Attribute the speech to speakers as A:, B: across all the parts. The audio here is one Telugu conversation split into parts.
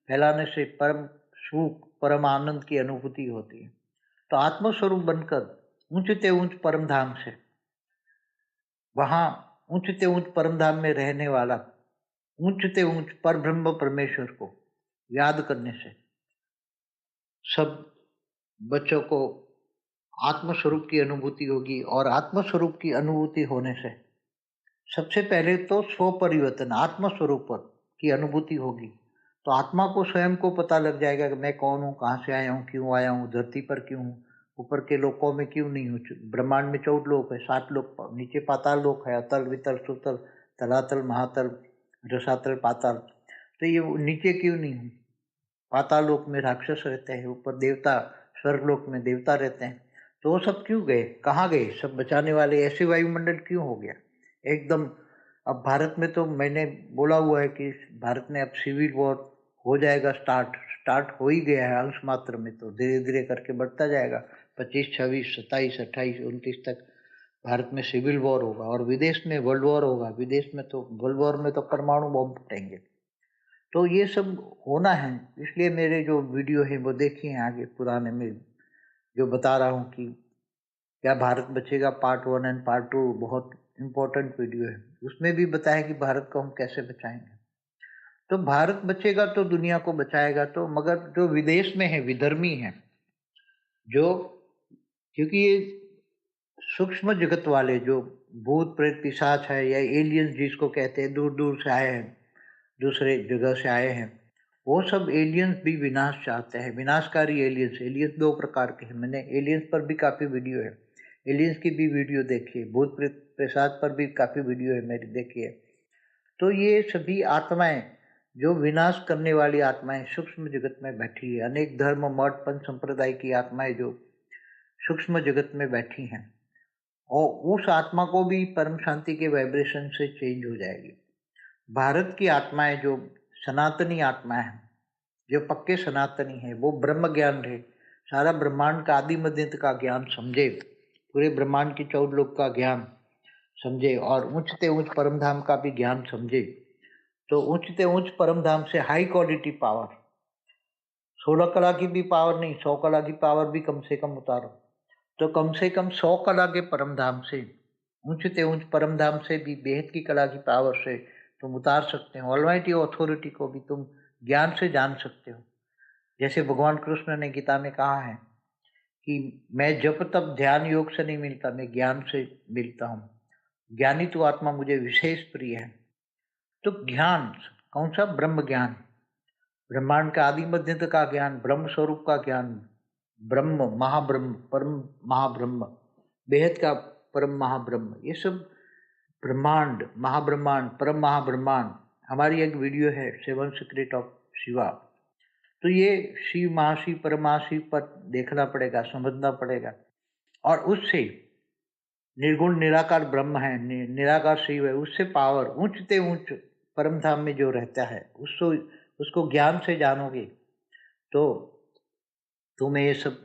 A: फैलाने से परम सुख, परम आनंद की अनुभूति होती है। तो आत्मस्वरूप बनकर ऊंचते ऊंच परम धाम से, वहां ऊंचते ऊंच परम धाम में रहने वाला ऊंचते ऊंच पर ब्रह्म परमेश्वर को याद करने से सब बच्चों को आत्मस्वरूप की अनुभूति होगी। और आत्मस्वरूप की अनुभूति होने से सबसे पहले तो स्व परिवर्तन, आत्मस्वरूप की अनुभूति होगी। तो आत्मा को स्वयं को पता लग जाएगा कि मैं कौन हूँ, कहाँ से आया हूँ, क्यों आया हूँ, धरती पर क्यों हूँ, ऊपर के लोकों में क्यों नहीं हूँ। ब्रह्मांड में 14 लोक है, 7 लोक, नीचे पाताल लोक है, अतल वितल सुतल तलातल महातल रसातल पाताल। तो ये नीचे क्यों नहीं हूँ। पाताल लोक में राक्षस रहते हैं, ऊपर देवता, स्वर्ग लोक में देवता रहते हैं। तो वो सब क्यों गए, कहाँ गए, सब बचाने वाले ऐसे वायुमंडल क्यों हो गया एकदम। अब भारत में तो मैंने बोला हुआ है कि भारत में अब सिविल वॉर हो जाएगा, स्टार्ट हो ही गया है अंश मात्र में, तो धीरे धीरे करके बढ़ता जाएगा। 25, 26, 27, 28, 29 तक भारत में सिविल वॉर होगा और विदेश में वर्ल्ड वॉर होगा। विदेश में तो वर्ल्ड वॉर में तो परमाणु बम फटेंगे। तो ये सब होना है, इसलिए मेरे जो वीडियो है वो देखिए आगे पुराने में, जो बता रहा हूँ कि क्या भारत बचेगा पार्ट 1 एंड पार्ट 2 बहुत इम्पोर्टेंट वीडियो है। उसमें भी बताया कि भारत को हम कैसे बचाएंगे। तो भारत बचेगा तो दुनिया को बचाएगा। तो मगर जो विदेश में है, विधर्मी है, जो, क्योंकि ये सूक्ष्म जगत वाले जो भूत प्रेत पिशाच है या एलियंस जिसको कहते हैं, दूर दूर से आए हैं, दूसरे जगह से आए हैं, वो सब एलियंस भी विनाश चाहते हैं, विनाशकारी एलियंस। एलियंस 2 प्रकार के हैं, मैंने एलियंस पर भी काफ़ी वीडियो है, एलियंस की भी वीडियो देखिए, भूत प्रेत पिशाच पर भी काफ़ी वीडियो है मेरी, देखिए। तो ये सभी आत्माएं जो विनाश करने वाली आत्माएं सूक्ष्म जगत में बैठी है, अनेक धर्म मठ पंच संप्रदाय की आत्माएं जो सूक्ष्म जगत में बैठी हैं, और उस आत्मा को भी परम शांति के वाइब्रेशन से चेंज हो जाएगी। भारत की आत्माएं जो सनातनी आत्माएं हैं, जो पक्के सनातनी है, वो ब्रह्म ज्ञान रहे, सारा ब्रह्मांड का आदि मध्य अंत का ज्ञान समझे, पूरे ब्रह्मांड की 14 लोक का ज्ञान समझे और ऊंचते ऊंच परम धाम का भी ज्ञान समझे। तो ऊंचते ऊंच परम धाम से हाई क्वालिटी पावर, 16 कला की भी पावर नहीं, 100 कला की पावर भी कम से कम उतारो। तो कम से कम 100 कला के परम धाम से, ऊंचते ऊंच परम धाम से भी बेहद की कला की पावर से तुम उतार सकते हो। ऑलमाइटी अथॉरिटी को भी तुम ज्ञान से जान सकते हो। जैसे भगवान कृष्ण ने गीता में कहा है कि मैं जब तक ध्यान योग से नहीं मिलता, मैं ज्ञान से मिलता हूँ, ज्ञानी तो आत्मा मुझे विशेष प्रिय है। तो ज्ञान कौन सा, ब्रह्म ज्ञान, ब्रह्मांड का आदि मध्य का ज्ञान, ब्रह्म स्वरूप का ज्ञान, ब्रह्म महाब्रह्म, परम महाब्रह्म, बेहद का परम महाब्रह्म, ये सब ब्रह्मांड, महाब्रह्मांड, परम महाब्रह्मांड। हमारी एक वीडियो है 7 सीक्रेट ऑफ शिवा। तो ये शिव महाशिव परमाशिव पर देखना पड़ेगा, समझना पड़ेगा। और उससे निर्गुण निराकार ब्रह्म है, निराकार शिव है, उससे पावर ऊंचते ऊंच परम धाम में जो रहता है, उसको ज्ञान से जानोगे तो तुम्हें ये सब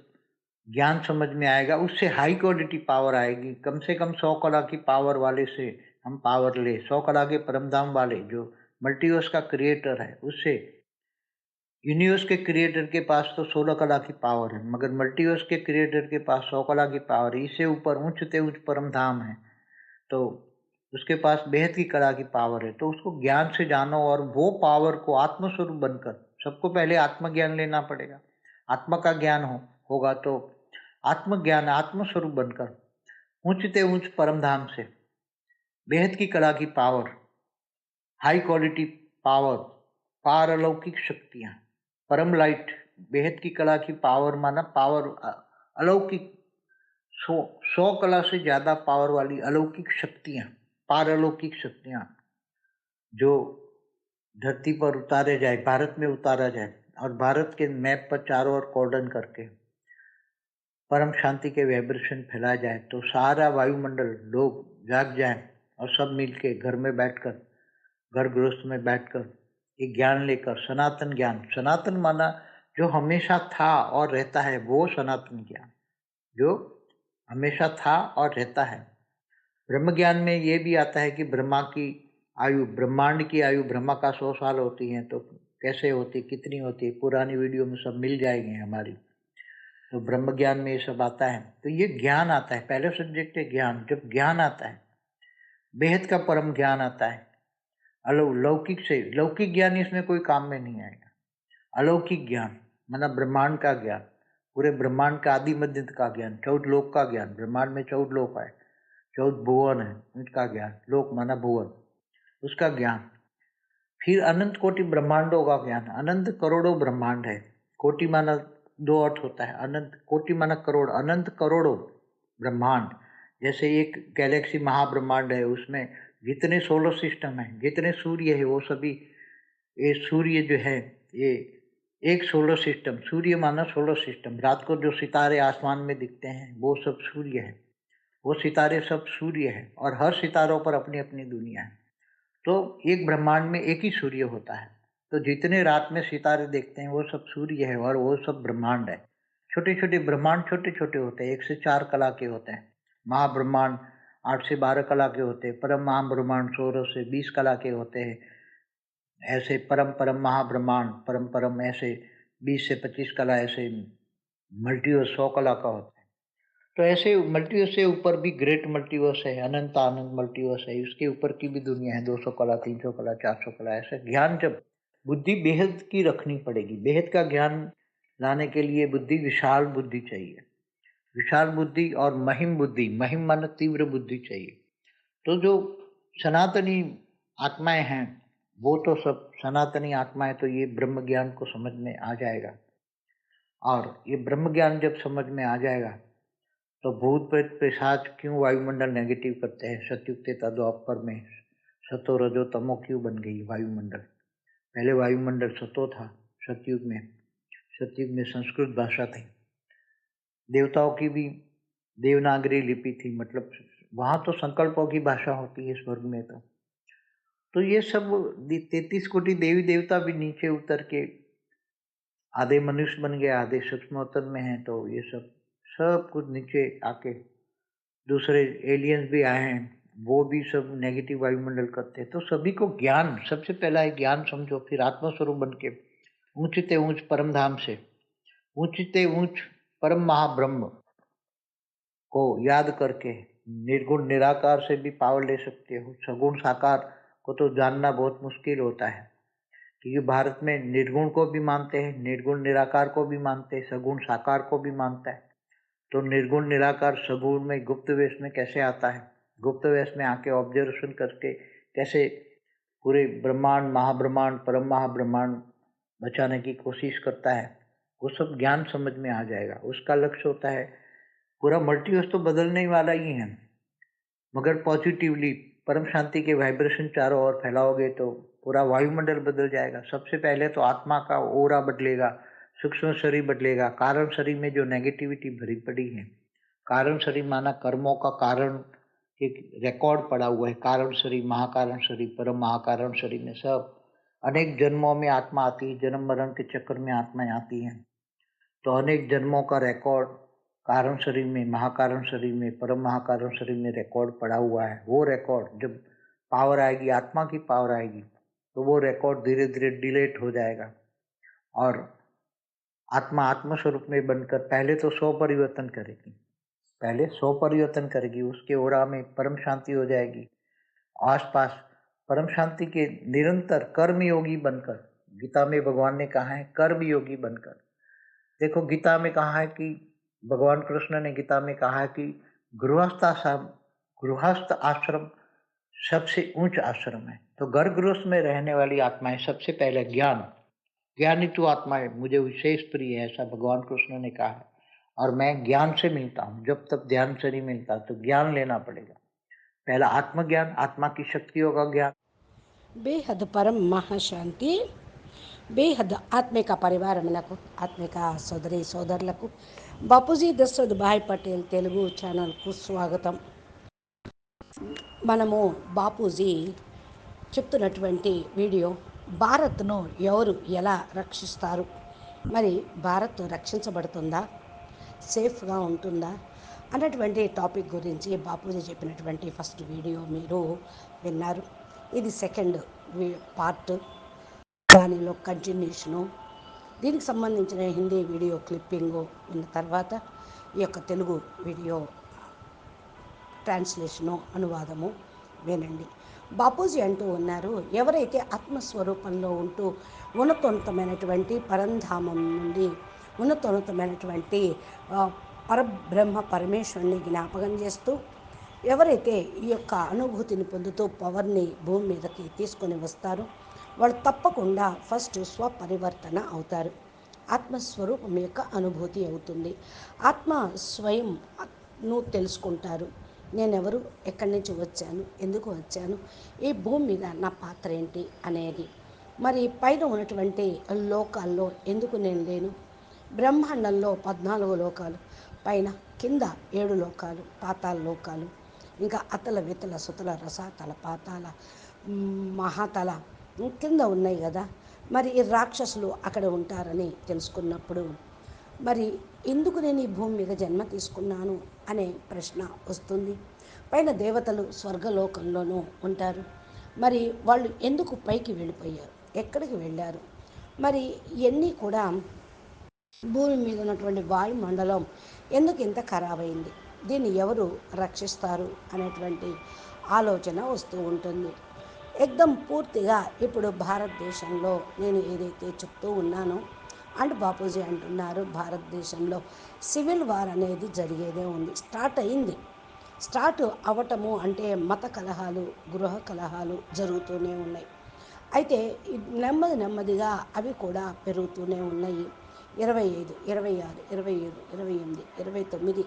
A: ज्ञान समझ में आएगा। उससे हाई क्वालिटी पावर आएगी। कम से कम 100 कला की पावर वाले से हम पावर ले, 100 कला के परमधाम वाले जो मल्टीवर्स का क्रिएटर है, उससे, यूनिवर्स के क्रिएटर के पास तो 16 कला की पावर है, मगर मल्टीवर्स के क्रिएटर के पास 100 कला की पावर है। इससे ऊपर ऊंचते ऊंच परम धाम है, तो उसके पास बेहद की कला की पावर है। तो उसको ज्ञान से जानो और वो पावर को आत्मस्वरूप बनकर, सबको पहले आत्मज्ञान लेना पड़ेगा। आत्मा का ज्ञान होगा तो आत्मज्ञान, आत्मस्वरूप बनकर ऊंचते ऊंच परम धाम से बेहद की कला की पावर, हाई क्वालिटी पावर, पारलौकिक शक्तियां, परम लाइट, बेहद की कला की पावर, माना पावर अलौकिक, 100 कला से ज्यादा पावर वाली अलौकिक शक्तियां, पारलौकिक शक्तियां जो धरती पर उतारे जाए, भारत में उतारा जाए और भारत के मैप पर चारों ओर कॉर्डन करके परम शांति के वाइब्रेशन फैलाया जाए, तो सारा वायुमंडल लोग जाग जाएं और सब मिलके घर में बैठकर, घर गृहस्थ में बैठकर एक ज्ञान लेकर, सनातन ज्ञान, सनातन माना जो हमेशा था और रहता है, वो सनातन ज्ञान जो हमेशा था और रहता है। ब्रह्म ज्ञान में ये भी आता है कि ब्रह्मा की आयु, ब्रह्मांड की आयु ब्रह्मा का 100 साल होती है, तो कैसे होती, कितनी होती, पुरानी वीडियो में सब मिल जाएंगे हमारी। तो ब्रह्म ज्ञान में ये सब आता है। तो ये ज्ञान आता है, पहले सब्जेक्ट है ज्ञान। जब ज्ञान आता है, बेहद का परम ज्ञान आता है, लौकिक से लौकिक ज्ञान इसमें कोई काम में नहीं आएगा। अलौकिक ज्ञान माना ब्रह्मांड का ज्ञान, पूरे ब्रह्मांड का आदि मध्य का ज्ञान, 14 लोक का ज्ञान। ब्रह्मांड में 14 लोक है, 14 भुवन है, उनका ज्ञान। लोक माना भुवन, उसका ज्ञान। फिर अनंत कोटि ब्रह्मांडों का ज्ञान। अनंत करोड़ों ब्रह्मांड है। कोटि माना 2 अर्थ होता है, अनंत कोटि माना करोड़, अनंत करोड़ों ब्रह्मांड। जैसे एक गैलेक्सी महाब्रह्मांड है, उसमें जितने सोलर सिस्टम है, जितने सूर्य है, वो सभी, ये सूर्य जो है ये एक सोलर सिस्टम। सूर्य माना सोलर सिस्टम। रात को जो सितारे आसमान में दिखते हैं वो सब सूर्य है, वो सितारे सब सूर्य है, और हर सितारों पर अपनी अपनी दुनिया है। तो एक ब्रह्मांड में एक ही सूर्य होता है। तो जितने रात में सितारे देखते हैं वो सब सूर्य है, और वो सब ब्रह्मांड है। छोटे छोटे ब्रह्मांड छोटे छोटे होते हैं, 1 से 4 कला के होते हैं। महाब्रह्मांड 8 से 12 कला के होते हैं। परम महाब्रह्मांड 16 से 20 कला के होते हैं। ऐसे परम परम महाब्रह्मांड परम परम ऐसे 20 से 25 कला, ऐसे मल्टीवर्स 100 कला का होता है। तो ऐसे मल्टीवर्स से ऊपर भी ग्रेट मल्टीवर्स है, अनंत आनंद मल्टीवर्स है, उसके ऊपर की भी दुनिया है, 200 कला, 300 कला, 400 कला। ऐसा ज्ञान जब बुद्धि बेहद की रखनी पड़ेगी। बेहद का ज्ञान लाने के लिए बुद्धि, विशाल बुद्धि चाहिए। विशाल बुद्धि और महिम बुद्धि, महिम माना तीव्र बुद्धि चाहिए। तो जो सनातनी आत्माएं हैं, वो तो सब सनातनी आत्माएं, तो ये ब्रह्म ज्ञान को समझ में आ जाएगा। और ये ब्रह्म ज्ञान जब समझ में आ जाएगा तो भूत प्रेत पिशाच क्यों वायुमंडल नेगेटिव करते हैं। सतयुग त्रेता द्वापर में सतो रजो तमो क्यों बन गई वायुमंडल। पहले वायुमंडल सतो था सतयुग में। सतयुग में संस्कृत भाषा थी, देवताओं की भी देवनागरी लिपि थी, मतलब वहाँ तो संकल्पों की भाषा होती है स्वर्ग में। तो ये सब 33 कोटि देवी देवता भी नीचे उतर के आधे मनुष्य बन गए, आधे सूक्ष्मोत्तर में हैं। तो ये सब सब कुछ नीचे आके दूसरे एलियंस भी आए हैं, वो भी सब नेगेटिव वायुमंडल करते हैं। तो सभी को ज्ञान, सबसे पहला है ज्ञान समझो, फिर आत्मस्वरूप बन के ऊंचते ऊंच परम धाम से, ऊंचते ऊंच परम महाब्रह्म को याद करके निर्गुण निराकार से भी पावर ले सकते हो। सगुण साकार को तो जानना बहुत मुश्किल होता है, क्योंकि भारत में निर्गुण को भी मानते हैं, निर्गुण निराकार को भी मानते हैं, सगुण साकार को भी मानता है। तो निर्गुण निराकार सगुण में गुप्त वेश में कैसे आता है, गुप्त वेश में आके ऑब्जर्वेशन करके कैसे पूरे ब्रह्मांड, महाब्रह्मांड, परम महाब्रह्मांड बचाने की कोशिश करता है, वो सब ज्ञान समझ में आ जाएगा। उसका लक्ष्य होता है पूरा मल्टीवर्स तो बदलने वाला ही है, मगर पॉजिटिवली परम शांति के वाइब्रेशन चारों ओर फैलाओगे तो पूरा वायुमंडल बदल जाएगा। सबसे पहले तो आत्मा का ओरा बदलेगा, सूक्ष्म शरीर बदलेगा। कारण शरीर में जो नेगेटिविटी भरी पड़ी है, कारण शरीर माना कर्मों का कारण एक रिकॉर्ड पड़ा हुआ है। कारण शरीर, महाकारण शरीर, परम महाकारण शरीर में सब अनेक जन्मों में आत्मा आती है, जन्म मरण के चक्कर में आत्माएं आती हैं। तो अनेक जन्मों का रिकॉर्ड कारण शरीर में, महाकारण शरीर में, परम महाकारण शरीर में रिकॉर्ड पड़ा हुआ है। वो रिकॉर्ड जब पावर आएगी, आत्मा की पावर आएगी, तो वो रिकॉर्ड धीरे धीरे डिलीट हो जाएगा, और आत्मा आत्मस्वरूप में बनकर पहले तो 100 परिवर्तन करेगी, पहले 100 परिवर्तन करेगी, उसके ओरा में परम शांति हो जाएगी। आसपास परम शांति के निरंतर कर्म योगी बनकर, गीता में भगवान ने कहा है कर्म योगी बनकर। देखो गीता में कहा है कि भगवान कृष्ण ने गीता में कहा है कि गृहस्थ आश्रम सबसे उच्च आश्रम है। तो घर गृहस्थ में रहने वाली आत्माएं सबसे पहले ज्ञान, ज्ञानी तो आत्माएं मुझे विशेष प्रिय है, ऐसा भगवान कृष्ण ने कहा है। और मैं ज्ञान से मिलता हूँ, जब तक ध्यान से नहीं मिलता तो ज्ञान लेना पड़ेगा। पहला आत्मज्ञान, आत्मा की शक्तियों का ज्ञान।
B: బేహద్ పరం మహాశాంతి. బేహద్ ఆత్మిక పరివారమునకు, ఆత్మిక సోదరి సోదరులకు బాపూజీ దశరథ్ భాయ్ పటేల్ తెలుగు ఛానల్కు స్వాగతం. మనము బాపూజీ చెప్తున్నటువంటి వీడియో, భారత్ను ఎవరు ఎలా రక్షిస్తారు, మరి భారత్ రక్షించబడుతుందా, సేఫ్గా ఉంటుందా అన్నటువంటి టాపిక్ గురించి బాపూజీ చెప్పినటువంటి ఫస్ట్ వీడియో మీరు విన్నారు. ఇది సెకండ్ పార్ట్. దానిలో కంటిన్యూషను, దీనికి సంబంధించిన హిందీ వీడియో క్లిప్పింగు విన్న తర్వాత ఈ యొక్క తెలుగు వీడియో ట్రాన్స్లేషను, అనువాదము వినండి. బాపూజీ అంటూ ఉన్నారు, ఎవరైతే ఆత్మస్వరూపంలో ఉంటూ ఉన్నతోన్నతమైనటువంటి పరంధామం నుండి ఉన్నతోన్నతమైనటువంటి పరబ్రహ్మ పరమేశ్వరుని జ్ఞాపకం చేస్తూ ఎవరైతే ఈ యొక్క అనుభూతిని పొందుతూ పవర్ని భూమి మీదకి తీసుకొని వస్తారో వాళ్ళు తప్పకుండా ఫస్ట్ స్వపరివర్తన అవుతారు. ఆత్మస్వరూపం యొక్క అనుభూతి అవుతుంది. ఆత్మ స్వయంను తెలుసుకుంటారు. నేనెవరు, ఎక్కడి నుంచి వచ్చాను, ఎందుకు వచ్చాను, ఈ భూమి మీద నా పాత్ర ఏంటి అనేది. మరి పైన ఉన్నటువంటి లోకాల్లో ఎందుకు నేను లేను, బ్రహ్మాండంలో 14 లోకాలు, పైన కింద 7 లోకాలు, పాతాళ లోకాలు, ఇంకా అతల వితల సుతల రసాతల పాతాల మహాతల కింద ఉన్నాయి కదా. మరి ఈ రాక్షసులు అక్కడ ఉంటారని తెలుసుకున్నప్పుడు మరి ఎందుకు నేను ఈ భూమి మీద జన్మ తీసుకున్నాను అనే ప్రశ్న వస్తుంది. పైన దేవతలు స్వర్గలోకంలోనూ ఉంటారు. మరి వాళ్ళు ఎందుకు పైకి వెళ్ళిపోయారు, ఎక్కడికి వెళ్ళారు, మరి ఇవన్నీ కూడా భూమి మీద ఉన్నటువంటి వాయుమండలం ఎందుకు ఇంత ఖరాబ్ అయింది, దీన్ని ఎవరు రక్షిస్తారు అనేటువంటి ఆలోచన వస్తూ ఉంటుంది. ఎగ్దం పూర్తిగా ఇప్పుడు భారతదేశంలో నేను ఏదైతే చెప్తూ ఉన్నానో అండ్ బాపూజీ అంటున్నారు, భారతదేశంలో సివిల్ వార్ అనేది జరిగేదే ఉంది, స్టార్ట్ అయింది. స్టార్ట్ అవ్వటము అంటే మత కలహాలు, గృహ కలహాలు జరుగుతూనే ఉన్నాయి. అయితే నెమ్మదిగా అవి కూడా పెరుగుతూనే ఉన్నాయి. 25, 26, 27, 28, 29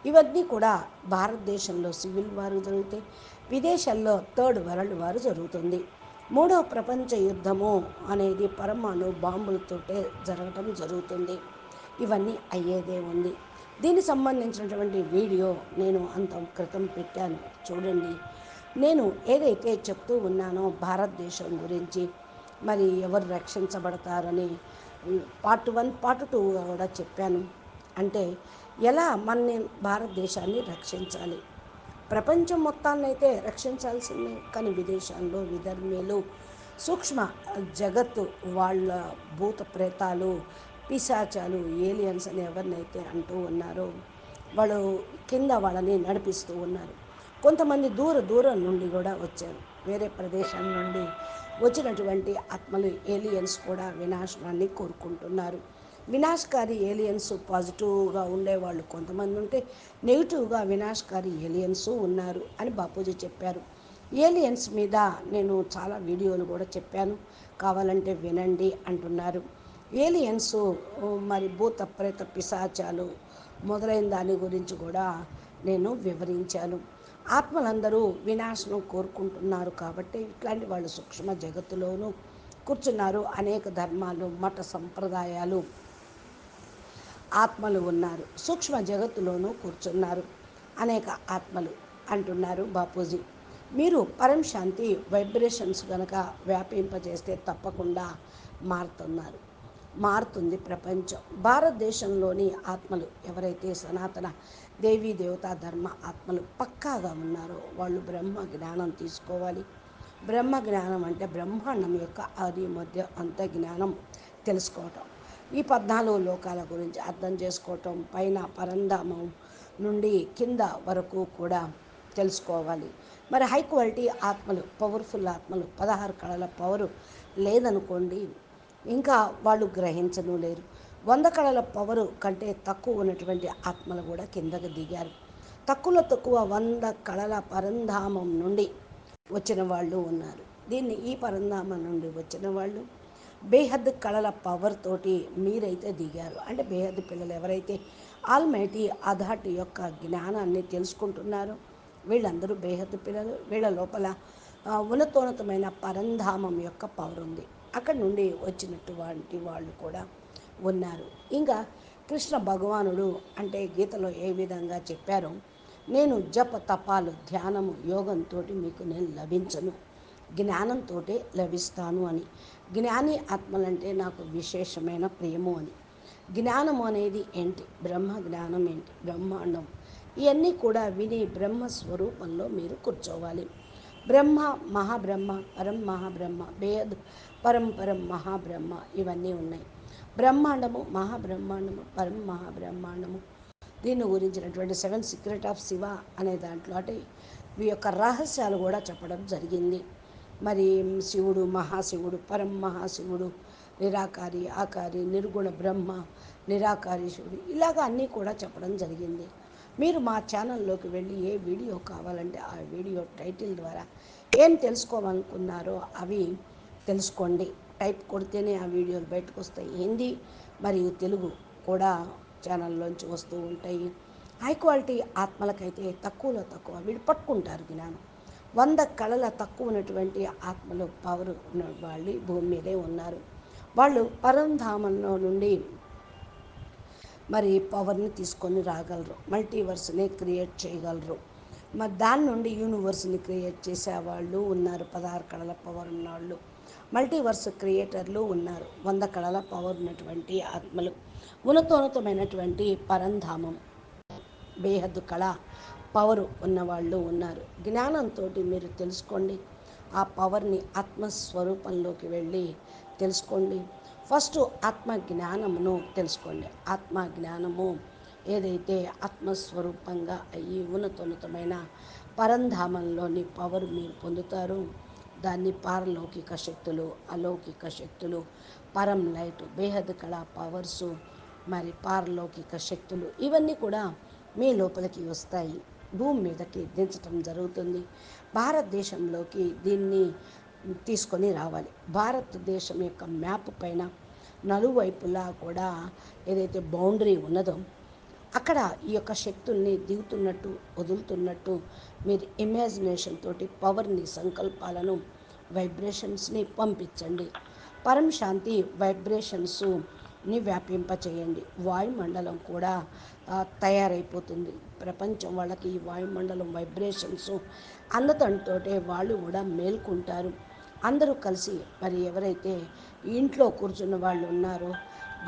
B: ఇవన్నీ కూడా భారతదేశంలో సివిల్ వార్ జరుగుతాయి. విదేశాల్లో థర్డ్ వరల్డ్ వార్ జరుగుతుంది. మూడవ ప్రపంచ యుద్ధము అనేది పరమాణు బాంబులతోటే జరగటం జరుగుతుంది. ఇవన్నీ అయ్యేదే ఉంది. దీనికి సంబంధించినటువంటి వీడియో నేను అంత క్రితం పెట్టాను, చూడండి. నేను ఏదైతే చెప్తూ ఉన్నానో భారతదేశం గురించి, మరి ఎవరు రక్షించబడతారని పార్ట్ 1, పార్ట్ 2 కూడా చెప్పాను. అంటే ఎలా మన భారతదేశాన్ని రక్షించాలి, ప్రపంచం మొత్తాన్నైతే రక్షించాల్సిందే, కానీ విదేశాల్లో విధర్మీలు, సూక్ష్మ జగత్తు వాళ్ళ భూత ప్రేతాలు, పిశాచాలు, ఏలియన్స్ అని ఎవరినైతే అంటూ ఉన్నారో వాళ్ళు కింద వాళ్ళని నడిపిస్తూ ఉన్నారు. కొంతమంది దూరం నుండి కూడా వచ్చారు, వేరే ప్రదేశం నుండి వచ్చినటువంటి ఆత్మలు, ఏలియన్స్ కూడా వినాశనాన్ని కోరుకుంటున్నారు. వినాశకారి ఏలియన్స్ పాజిటివ్గా ఉండేవాళ్ళు కొంతమంది ఉంటే, నెగిటివ్గా వినాశకారి ఏలియన్స్ ఉన్నారు అని బాపూజీ చెప్పారు. ఏలియన్స్ మీద నేను చాలా వీడియోలు కూడా చెప్పాను, కావాలంటే వినండి అంటున్నారు. ఏలియన్స్ మరి భూత ప్రేత పిశాచాలు మొదలైన దాని గురించి కూడా నేను వివరించాను. ఆత్మలందరూ వినాశనం కోరుకుంటున్నారు కాబట్టి ఇట్లాంటి వాళ్ళు సూక్ష్మ జగత్తులోనూ కూర్చున్నారు. అనేక ధర్మాలు, మత సంప్రదాయాలు ఆత్మలు ఉన్నారు, సూక్ష్మ జగత్తులోనూ కూర్చున్నారు అనేక ఆత్మలు అంటున్నారు బాపూజీ. మీరు పరం శాంతి వైబ్రేషన్స్ కనుక వ్యాపింపజేస్తే తప్పకుండా మారుతుంది ప్రపంచం. భారతదేశంలోని ఆత్మలు ఎవరైతే సనాతన దేవీ దేవతా ధర్మ ఆత్మలు పక్కాగా ఉన్నారో వాళ్ళు బ్రహ్మ జ్ఞానం తీసుకోవాలి. బ్రహ్మ జ్ఞానం అంటే బ్రహ్మాండం యొక్క ఆది మధ్య అంత జ్ఞానం తెలుసుకోవటం, ఈ 14 లోకాల గురించి అర్థం చేసుకోవటం, పైన పరంధామం నుండి కింద వరకు కూడా తెలుసుకోవాలి. మరి హై క్వాలిటీ ఆత్మలు, పవర్ఫుల్ ఆత్మలు, 16 కళల పవరు లేదనుకోండి, ఇంకా వాళ్ళు గ్రహించను లేరు. 100 కళల పవరు కంటే తక్కువ ఉన్నటువంటి ఆత్మలు కూడా కిందకు దిగారు. తక్కువ 100 కళల పరంధామం నుండి వచ్చిన వాళ్ళు ఉన్నారు. ఈ పరంధామం నుండి వచ్చిన వాళ్ళు బేహద్ కళల పవర్ తోటి మీరైతే దిగారు. అంటే బేహద్ పిల్లలు ఎవరైతే ఆల్మైటీ అధాట్ యొక్క జ్ఞానాన్ని తెలుసుకుంటున్నారో వీళ్ళందరూ బేహద్ పిల్లలు. వీళ్ళ లోపల ఉన్నతోన్నతమైన పరంధామం యొక్క పవర్ ఉంది, అక్కడి నుండి వచ్చినటువంటి వాళ్ళు కూడా ఉన్నారు. ఇంకా కృష్ణ భగవానుడు అంటే గీతలో ఏ విధంగా చెప్పారో, నేను జప తపాలు ధ్యానము యోగంతో మీకు నేను లభించను, జ్ఞానంతో లభిస్తాను అని. జ్ఞాని ఆత్మలంటే నాకు విశేషమైన ప్రియము అని. జ్ఞానము అనేది ఏంటి, బ్రహ్మ జ్ఞానం ఏంటి, బ్రహ్మాండం, ఇవన్నీ కూడా విని బ్రహ్మస్వరూపంలో మీరు కూర్చోవాలి. బ్రహ్మ, మహాబ్రహ్మ, పరం మహాబ్రహ్మ, బేహద్ పరం పరం మహాబ్రహ్మ ఇవన్నీ ఉన్నాయి. బ్రహ్మాండము, మహాబ్రహ్మాండము, పరం మహాబ్రహ్మాండము, దీని గురించినటువంటి 7 సీక్రెట్ ఆఫ్ శివ అనే దాంట్లో అంటే ఈ యొక్క రహస్యాలు కూడా చెప్పడం జరిగింది. మరి శివుడు మహాశివుడు, పరం మహాశివుడు, నిరాకారి, ఆకారి, నిర్గుణ బ్రహ్మ, నిరాకారి శివుడు, ఇలాగ అన్నీ కూడా చెప్పడం జరిగింది. మీరు మా ఛానల్లోకి వెళ్ళి ఏ వీడియో కావాలంటే ఆ వీడియో టైటిల్ ద్వారా ఏం తెలుసుకోవాలనుకున్నారో అవి తెలుసుకోండి. టైప్ కొడితేనే ఆ వీడియోలు బయటకు వస్తాయి. హిందీ మరియు తెలుగు కూడా ఛానల్లోంచి వస్తూ ఉంటాయి. హై క్వాలిటీ ఆత్మలకైతే తక్కువలో తక్కువ వీళ్ళు పట్టుకుంటారు జ్ఞానం. 100 కళల తక్కువ ఉన్నటువంటి ఆత్మలు పవర్ ఉన్న వాళ్ళు భూమి మీదే ఉన్నారు. వాళ్ళు పరంధామంలో నుండి మరి పవర్ని తీసుకొని రాగలరు, మల్టీవర్స్ని క్రియేట్ చేయగలరు. మరి దాని నుండి యూనివర్స్ని క్రియేట్ చేసేవాళ్ళు ఉన్నారు. 16 కళల పవర్ ఉన్నవాళ్ళు, మల్టీవర్స్ క్రియేటర్లు ఉన్నారు. 100 కళల పవర్ ఉన్నటువంటి ఆత్మలు, ఉన్నతోన్నతమైనటువంటి పరంధామం, బేహద్దు కళ పవర్ ఉన్నవాళ్ళు ఉన్నారు. జ్ఞానంతో మీరు తెలుసుకోండి. ఆ పవర్ని ఆత్మస్వరూపంలోకి వెళ్ళి తెలుసుకోండి. ఫస్ట్ ఆత్మ జ్ఞానమును తెలుసుకోండి. ఆత్మ జ్ఞానము ఏదైతే ఆత్మస్వరూపంగా అయ్యి ఉన్నతోన్నతమైన పరంధామంలోని పవర్ మీరు పొందుతారో దాన్ని పారలౌకిక శక్తులు, అలౌకిక శక్తులు, పరం లైట్, బేహద్ కళ పవర్సు, మరి పారలౌకిక శక్తులు ఇవన్నీ కూడా మీ లోపలికి వస్తాయి. భూమి మీదకి దించటం జరుగుతుంది. భారతదేశంలోకి దీన్ని తీసుకొని రావాలి. భారతదేశం యొక్క మ్యాప్ పైన నలువైపులా కూడా ఏదైతే బౌండరీ ఉన్నదో అక్కడ ఈ యొక్క శక్తుల్ని దిగుతున్నట్టు వదులుతున్నట్టు మీరు ఇమాజినేషన్ తోటి పవర్ని, సంకల్పాలను, వైబ్రేషన్స్ని పంపించండి. పరం శాంతి వైబ్రేషన్స్ని వ్యాపింపచేయండి. వాయుమండలం కూడా తయారైపోతుంది. ప్రపంచం వాళ్ళకి ఈ వాయుమండలం వైబ్రేషన్స్ అందతంతోటే వాళ్ళు కూడా మేల్కొంటారు. అందరూ కలిసి మరి ఎవరైతే ఇంట్లో కూర్చున్న వాళ్ళు ఉన్నారో,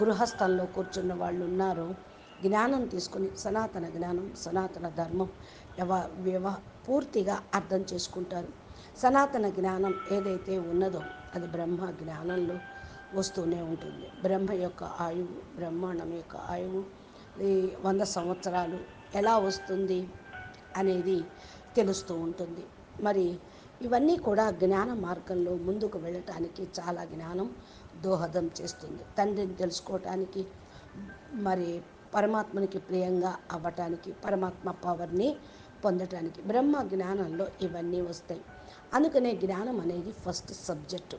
B: గృహస్థంలో కూర్చున్న వాళ్ళు ఉన్నారో జ్ఞానం తీసుకుని సనాతన జ్ఞానం, సనాతన ధర్మం పూర్తిగా అర్థం చేసుకుంటారు. సనాతన జ్ఞానం ఏదైతే ఉన్నదో అది బ్రహ్మ జ్ఞానంలో వస్తూనే ఉంటుంది. బ్రహ్మ యొక్క ఆయువు, బ్రహ్మాండం యొక్క ఆయువు ఈ 100 సంవత్సరాలు ఎలా వస్తుంది అనేది తెలుస్తూ ఉంటుంది. మరి ఇవన్నీ కూడా జ్ఞాన మార్గంలో ముందుకు వెళ్ళటానికి చాలా జ్ఞానం దోహదం చేస్తుంది. తండ్రిని తెలుసుకోవటానికి, మరి పరమాత్మనికి ప్రియంగా అవ్వటానికి, పరమాత్మ పవర్ని పొందటానికి బ్రహ్మ జ్ఞానంలో ఇవన్నీ వస్తాయి. అందుకనే జ్ఞానం అనేది ఫస్ట్ సబ్జెక్టు.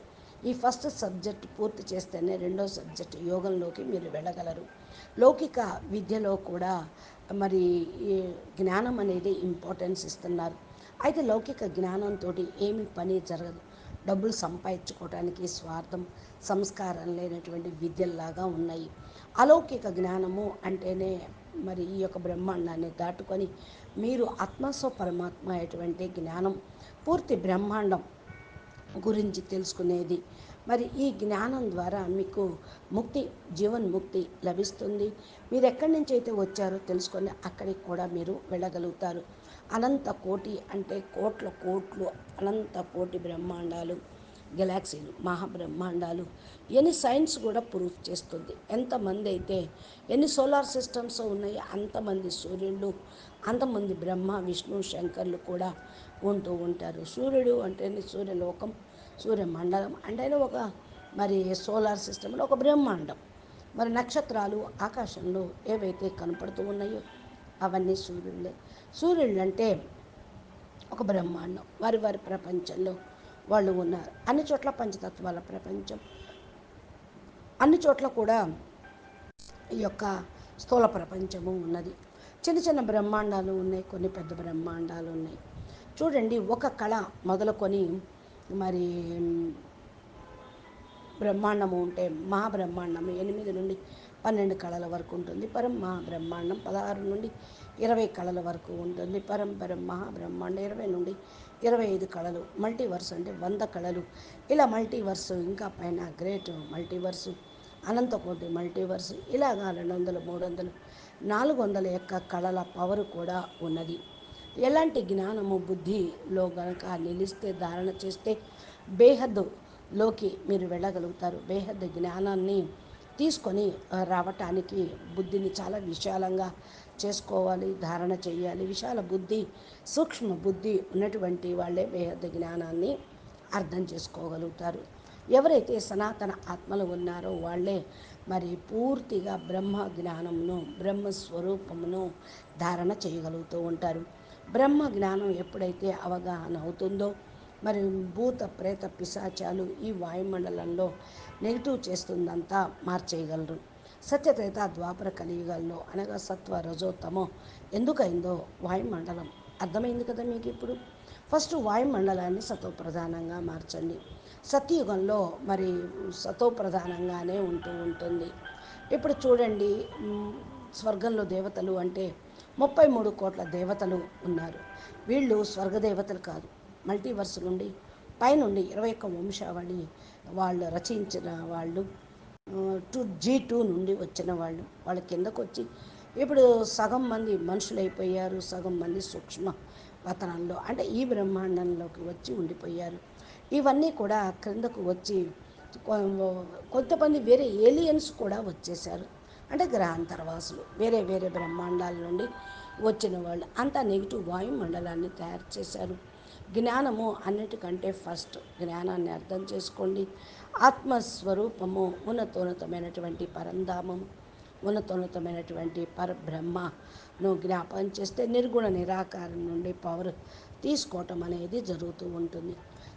B: ఈ ఫస్ట్ సబ్జెక్ట్ పూర్తి చేస్తేనే రెండో సబ్జెక్ట్ యోగంలోకి మీరు వెళ్ళగలరు. లౌకిక విద్యలో కూడా మరి ఈ జ్ఞానం అనేది ఇంపార్టెన్స్ ఇస్తున్నారు. అయితే లౌకిక జ్ఞానంతో ఏమి పని జరగదు. డబ్బులు సంపాదించుకోవడానికి స్వార్థం, సంస్కారం లేనటువంటి విద్యల్లాగా ఉన్నాయి. అలౌకిక జ్ఞానము అంటేనే మరి ఈ యొక్క బ్రహ్మాండాన్ని దాటుకొని మీరు ఆత్మస్వ పరమాత్మ అటువంటి జ్ఞానం, పూర్తి బ్రహ్మాండం గురించి తెలుసుకునేది. మరి ఈ జ్ఞానం ద్వారా మీకు ముక్తి, జీవన్ముక్తి లభిస్తుంది. మీరు ఎక్కడి నుంచి అయితే వచ్చారో తెలుసుకొని అక్కడికి కూడా మీరు వెళ్ళగలుగుతారు. అనంత కోటి అంటే కోట్ల కోట్లు, అనంత కోటి బ్రహ్మాండాలు, గెలాక్సీలు, మహాబ్రహ్మాండాలు ఎన్ని సైన్స్ కూడా ప్రూఫ్ చేస్తుంది. ఎంతమంది అయితే ఎన్ని సోలార్ సిస్టమ్స్ ఉన్నాయో అంతమంది సూర్యుళ్ళు, అంతమంది బ్రహ్మ, విష్ణు, శంకర్లు కూడా ఉంటూ ఉంటారు. సూర్యుడు అంటే సూర్యలోకం, సూర్యమండలం అంటే ఒక మరి సోలార్ సిస్టంలో ఒక బ్రహ్మాండం. మరి నక్షత్రాలు ఆకాశంలో ఏవైతే కనపడుతూ ఉన్నాయో అవన్నీ సూర్యుళ్ళే. సూర్యుళ్ళు అంటే ఒక బ్రహ్మాండం. వారి వారి ప్రపంచంలో వాళ్ళు ఉన్నారు. అన్ని చోట్ల పంచతత్వాల ప్రపంచం, అన్ని చోట్ల కూడా ఈ యొక్క స్థూల ప్రపంచము ఉన్నది. చిన్న చిన్న బ్రహ్మాండాలు ఉన్నాయి, కొన్ని పెద్ద బ్రహ్మాండాలు ఉన్నాయి. చూడండి, ఒక కళ మొదలుకొని మరి బ్రహ్మాండము ఉంటే మహాబ్రహ్మాండము 8 నుండి 12 కళల వరకు ఉంటుంది. పరం మహాబ్రహ్మాండం 16 నుండి 20 కళల వరకు ఉంటుంది. పరం మహాబ్రహ్మాండం 20 నుండి 25 కళలు. మల్టీవర్స్ అంటే 100 కళలు. ఇలా మల్టీవర్స్ ఇంకా పైన గ్రేట్ మల్టీవర్సు, అనంతకోటి మల్టీవర్సు, ఇలాగా 200, 300, 400 యొక్క కళల పవర్ కూడా ఉన్నది. ఎలాంటి జ్ఞానము బుద్ధిలో గనక నిలిస్తే ధారణ చేస్తే బేహద్దులోకి మీరు వెళ్ళగలుగుతారు. బేహద్దు జ్ఞానాన్ని తీసుకొని రావటానికి బుద్ధిని చాలా విశాలంగా చేసుకోవాలి, ధారణ చేయాలి. విశాల బుద్ధి, సూక్ష్మ బుద్ధి ఉన్నటువంటి వాళ్ళే బేహద్దు జ్ఞానాన్ని అర్థం చేసుకోగలుగుతారు. ఎవరైతే సనాతన ఆత్మలు ఉన్నారో వాళ్ళే మరి పూర్తిగా బ్రహ్మ జ్ఞానమును, బ్రహ్మస్వరూపమును ధారణ చేయగలుగుతూ ఉంటారు. బ్రహ్మ జ్ఞానం ఎప్పుడైతే అవగాహన అవుతుందో మరి భూత ప్రేత పిశాచాలు ఈ వాయుమండలంలో నెగిటివ్ చేస్తుందంతా మార్చేయగలరు. సత్యత్రేత ద్వాపర కలియుగాల్లో అనగా సత్వ రజోత్తమో ఎందుకైందో వాయుమండలం అర్థమైంది కదా మీకు ఇప్పుడు. ఫస్ట్ వాయుమండలాన్ని సతో ప్రధానంగా మార్చండి. సత్యయుగంలో మరి సతో ప్రధానంగానే ఉంటూ ఉంటుంది. ఇప్పుడు చూడండి, స్వర్గంలో దేవతలు అంటే 33 కోట్ల దేవతలు ఉన్నారు. వీళ్ళు స్వర్గదేవతలు కాదు, మల్టీవర్స్ నుండి పైనుండి 21 వంశావళి వాళ్ళు రచించిన వాళ్ళు, G2 నుండి వచ్చిన వాళ్ళు. వాళ్ళ కిందకు వచ్చి ఇప్పుడు సగం మంది మనుషులైపోయారు, సగం మంది సూక్ష్మ పతనంలో అంటే ఈ బ్రహ్మాండంలోకి వచ్చి ఉండిపోయారు. ఇవన్నీ కూడా క్రిందకు వచ్చి కొంతమంది వేరే ఏలియన్స్ కూడా వచ్చేసారు. అంటే గ్రహాంతరవాసులు, వేరే వేరే బ్రహ్మాండాల నుండి వచ్చిన వాళ్ళు అంతా నెగిటివ్ వాయుమండలాన్ని తయారు చేశారు. జ్ఞానము అన్నిటికంటే ఫస్ట్ జ్ఞానాన్ని అర్థం చేసుకోండి. ఆత్మస్వరూపము ఉన్నతోన్నతమైనటువంటి పరంధామము, ఉన్నతోన్నతమైనటువంటి పరబ్రహ్మను జ్ఞాపకం చేస్తే నిర్గుణ నిరాకారం నుండి పవర్ తీసుకోవటం అనేది జరుగుతూ ఉంటుంది.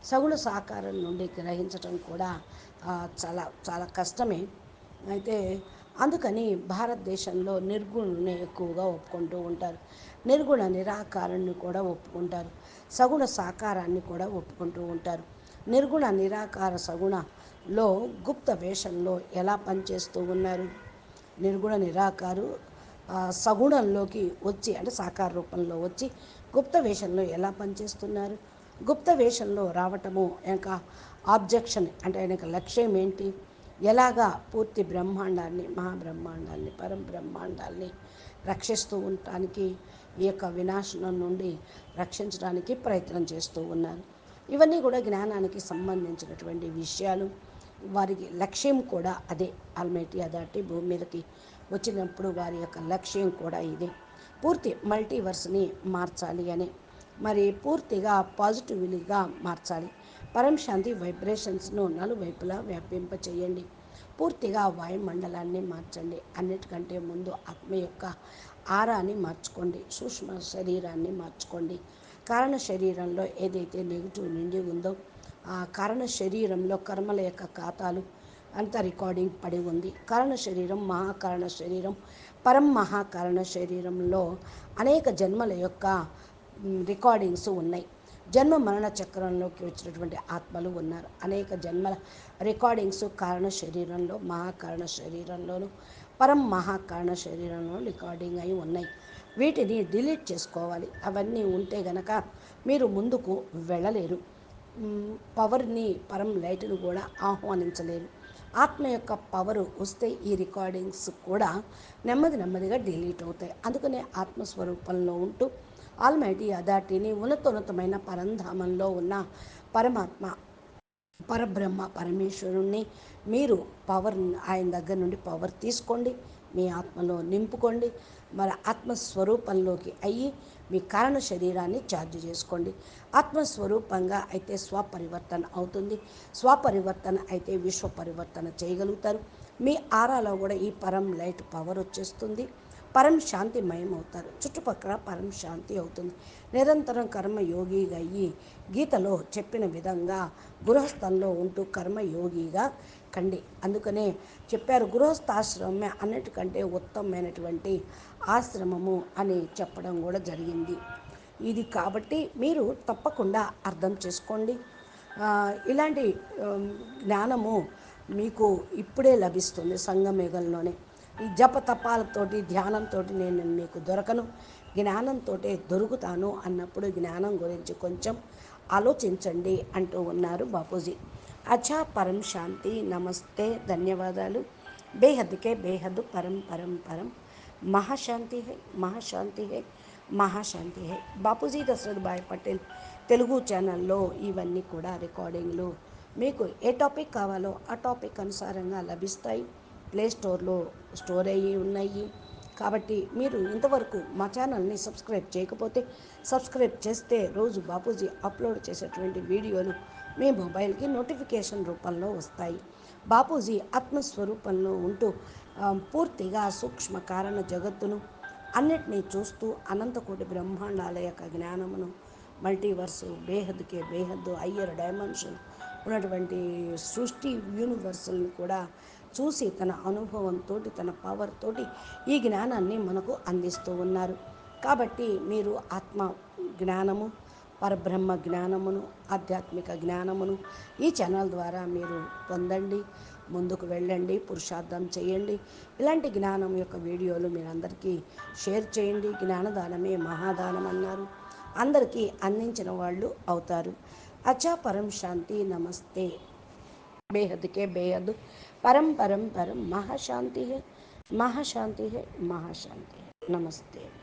B: సగుణ సాకారం నుండి గ్రహించటం కూడా చాలా చాలా కష్టమే. అయితే అందుకని భారతదేశంలో నిర్గుణుని ఎక్కువగా ఒప్పుకుంటూ ఉంటారు, నిర్గుణ నిరాకారాన్ని కూడా ఒప్పుకుంటారు, సగుణ సాకారాన్ని కూడా ఒప్పుకుంటూ ఉంటారు. నిర్గుణ నిరాకార సగుణలో గుప్త వేషంలో ఎలా పనిచేస్తూ ఉన్నారు? నిర్గుణ నిరాకారు సగుణంలోకి వచ్చి అంటే సాకార రూపంలో వచ్చి గుప్త వేషంలో ఎలా పనిచేస్తున్నారు? గుప్త వేషంలో రావటము ఇంకా ఆబ్జెక్షన్ అంటే ఆయనకు లక్ష్యం ఏంటి? ఎలాగా పూర్తి బ్రహ్మాండాన్ని, మహాబ్రహ్మాండాన్ని, పరబ్రహ్మాండాన్ని రక్షిస్తూ ఉండటానికి, ఈ యొక్క వినాశనం నుండి రక్షించడానికి ప్రయత్నం చేస్తూ ఉన్నారు. ఇవన్నీ కూడా జ్ఞానానికి సంబంధించినటువంటి విషయాలు. వారికి లక్ష్యం కూడా అదే. ఆల్మైటీ అథారిటీ భూమి మీదకి వచ్చినప్పుడు వారి యొక్క లక్ష్యం కూడా ఇదే, పూర్తి మల్టీవర్స్ని మార్చాలి అని, మరి పూర్తిగా పాజిటివ్లీగా మార్చాలి. పరంశాంతి వైబ్రేషన్స్ను నలువైపులా వ్యాపింప చేయండి. పూర్తిగా వాయుమండలాన్ని మార్చండి. అన్నిటికంటే ముందు ఆత్మ యొక్క ఆరాని మార్చుకోండి, సూక్ష్మ శరీరాన్ని మార్చుకోండి. కారణ శరీరంలో ఏదైతే నెగిటివ్ నిండి ఉందో ఆ కారణ శరీరంలో కర్మల యొక్క ఖాతాలు అంత రికార్డింగ్ పడి ఉంది. కారణ శరీరం, మహాకారణ శరీరం, పరం మహాకారణ శరీరంలో అనేక జన్మల యొక్క రికార్డింగ్స్ ఉన్నాయి. జన్మ మరణ చక్రంలోకి వచ్చినటువంటి ఆత్మలు ఉన్నారు. అనేక జన్మల రికార్డింగ్స్ కారణ శరీరంలో, మహాకారణ శరీరంలోను, పరం మహాకారణ శరీరంలో రికార్డింగ్ అయి ఉన్నాయి. వీటిని డిలీట్ చేసుకోవాలి. అవన్నీ ఉంటే గనక మీరు ముందుకు వెళ్ళలేరు. పవర్ని, పరం లైట్ను కూడా ఆహ్వానించలేరు. ఆత్మ యొక్క పవరు వస్తే ఈ రికార్డింగ్స్ కూడా నెమ్మది నెమ్మదిగా డిలీట్ అవుతాయి. అందుకనే ఆత్మస్వరూపంలో ఉంటూ ఆల్మైటీ అథారిటీని, ఉన్నతోన్నతమైన పరంధామంలో ఉన్న పరమాత్మ, పరబ్రహ్మ పరమేశ్వరుణ్ణి మీరు పవర్, ఆయన దగ్గర నుండి పవర్ తీసుకోండి, మీ ఆత్మలో నింపుకోండి. మరి ఆత్మస్వరూపంలోకి అయ్యి మీ కారణ శరీరాన్ని ఛార్జ్ చేసుకోండి. ఆత్మస్వరూపంగా అయితే స్వపరివర్తన అవుతుంది. స్వపరివర్తన అయితే విశ్వ పరివర్తన చేయగలుగుతారు. మీ ఆరాలో కూడా ఈ పరం లైట్ పవర్ వచ్చేస్తుంది. పరం శాంతిమయం అవుతారు. చుట్టుపక్కల పరం శాంతి అవుతుంది. నిరంతరం కర్మయోగిగా అయ్యి గీతలో చెప్పిన విధంగా గృహస్థంలో ఉంటూ కర్మయోగిగా కండి. అందుకనే చెప్పారు గృహస్థాశ్రమమే అన్నిటికంటే ఉత్తమమైనటువంటి ఆశ్రమము అని చెప్పడం కూడా జరిగింది. ఇది కాబట్టి మీరు తప్పకుండా అర్థం చేసుకోండి. ఇలాంటి జ్ఞానము మీకు ఇప్పుడే లభిస్తుంది సంగమయుగంలోనే. ఈ జపతపాలతోటి, ధ్యానంతో నేను మీకు దొరకను, జ్ఞానంతో దొరుకుతాను అన్నప్పుడు జ్ఞానం గురించి కొంచెం ఆలోచించండి అంటూ ఉన్నారు బాపూజీ. అచ్చా, పరం శాంతి, నమస్తే, ధన్యవాదాలు. బేహద్కే బేహద్, పరం పరం పరం, మహాశాంతి హై, మహాశాంతి హై, మహాశాంతి హై. బాపూజీ దశరథ్ భాయ్ పటేల్ తెలుగు ఛానల్లో ఇవన్నీ కూడా రికార్డింగ్లు మీకు ఏ టాపిక్ కావాలో ఆ టాపిక్ అనుసారంగా లభిస్తాయి. ప్లే స్టోర్లో స్టోర్ అయ్యి ఉన్నాయి. కాబట్టి మీరు ఇంతవరకు మా ఛానల్ని సబ్స్క్రైబ్ చేయకపోతే సబ్స్క్రైబ్ చేస్తే రోజు బాపూజీ అప్లోడ్ చేసేటువంటి వీడియోలు మీ మొబైల్కి నోటిఫికేషన్ రూపంలో వస్తాయి. బాపూజీ ఆత్మస్వరూపంలో ఉంటూ పూర్తిగా సూక్ష్మ కారణ జగత్తును అన్నిటినీ చూస్తూ అనంతకోటి బ్రహ్మాండాల యొక్క జ్ఞానమును, మల్టీవర్సు, బేహద్కే బేహద్దు, హయ్యర్ డైమెన్షన్ ఉన్నటువంటి సృష్టి యూనివర్సల్ని కూడా చూసి తన అనుభవంతో, తన పవర్ తోటి ఈ జ్ఞానాన్ని మనకు అందిస్తూ ఉన్నారు. కాబట్టి మీరు ఆత్మ జ్ఞానము, పరబ్రహ్మ జ్ఞానమును, ఆధ్యాత్మిక జ్ఞానమును ఈ ఛానల్ ద్వారా మీరు పొందండి. ముందుకు వెళ్ళండి, పురుషార్థం చేయండి. ఇలాంటి జ్ఞానం యొక్క వీడియోలు మీరందరికీ షేర్ చేయండి. జ్ఞానదానమే మహాదానం అన్నారు. అందరికీ అందించిన వాళ్ళు అవుతారు. అచ్చా, పరం శాంతి. నమస్తే. बेहद के बेहद परम परम परम महाशांति है, महाशांति है, महाशांति है. नमस्ते.